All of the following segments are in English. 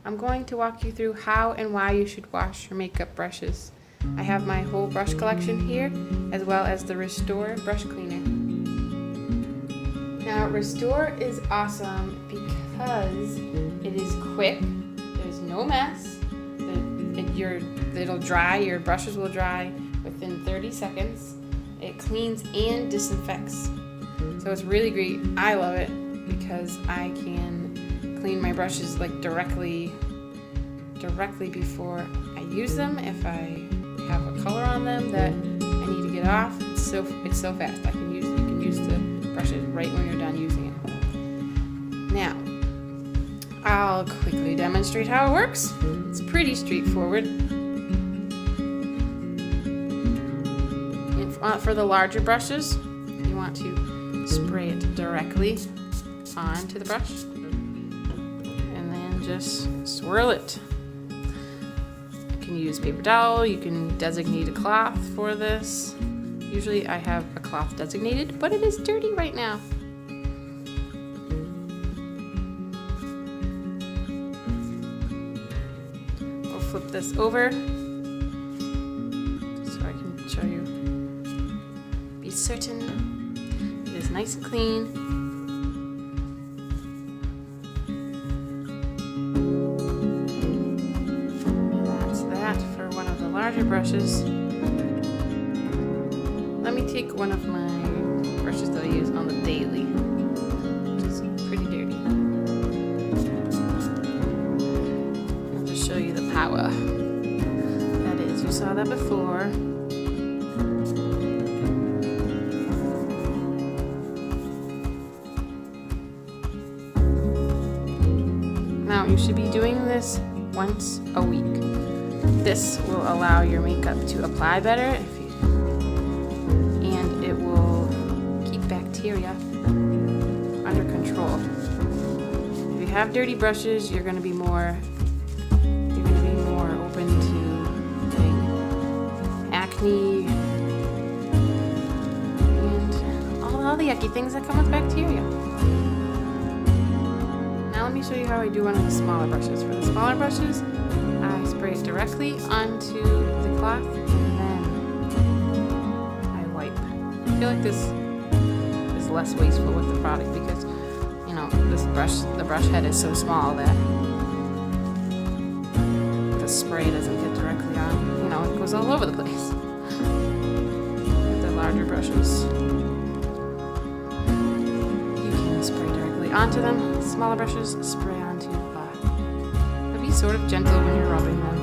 I'm going to walk you through how and why you should wash your makeup brushes. I have my whole brush collection here, as well as the Restore brush cleaner. Now, Restore is awesome because it is quick, there's no mess, it'll dry, your brushes will dry within 30 seconds. It cleans and disinfects. So it's really great. I love it because I can clean my brushes like directly before I use them. If I have a color on them that I need to get off, it's so fast. You can use the brushes right when you're done using it. Now, I'll quickly demonstrate how it works. It's pretty straightforward. And for the larger brushes, you want to spray it directly onto the brush and then just swirl it. You can use paper towel, you can designate a cloth for this. Usually I have a cloth designated, but it is dirty right now. I'll flip this over so I can show you. Be certain it is nice and clean. And that's that for one of the larger brushes. Let me take one of my brushes that I use on the daily, which is pretty dirty. I'll just show you the power that is. You saw that before. Now, you should be doing this once a week. This will allow your makeup to apply better and it will keep bacteria under control. If you have dirty brushes, you're going to be more open to getting acne and all the yucky things that come with bacteria. Now let me show you how I do one of the smaller brushes. For the smaller brushes, I spray it directly onto the cloth and then I wipe. I feel like this is less wasteful with the product because, the brush head is so small that the spray doesn't get directly on. It goes all over the place. With the larger brushes, you can spray directly onto them. Smaller brushes, spray onto the cloth. But be sort of gentle when you're rubbing them.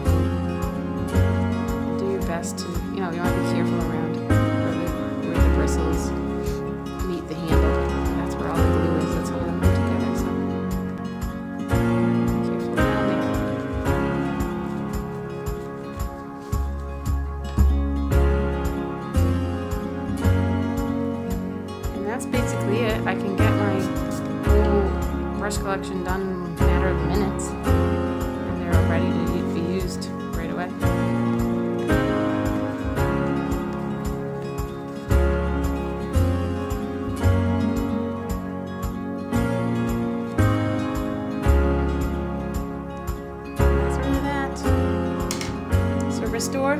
Do your best to, you want to be careful around where the bristles meet the handle. That's where all the glue is. That's holding them together. So careful around it. And that's basically it. I can get my whole brush collection done in a matter of minutes, and they're all ready to be used right away. That's really that. So Restore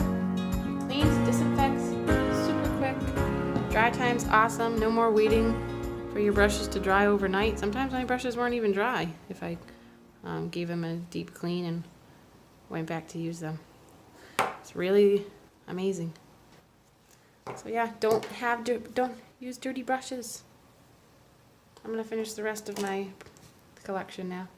cleans, disinfects, super quick. Dry time's awesome. No more waiting for your brushes to dry overnight. Sometimes my brushes weren't even dry if I gave them a deep clean and went back to use them. It's really amazing. So yeah, don't use dirty brushes. I'm gonna finish the rest of my collection now.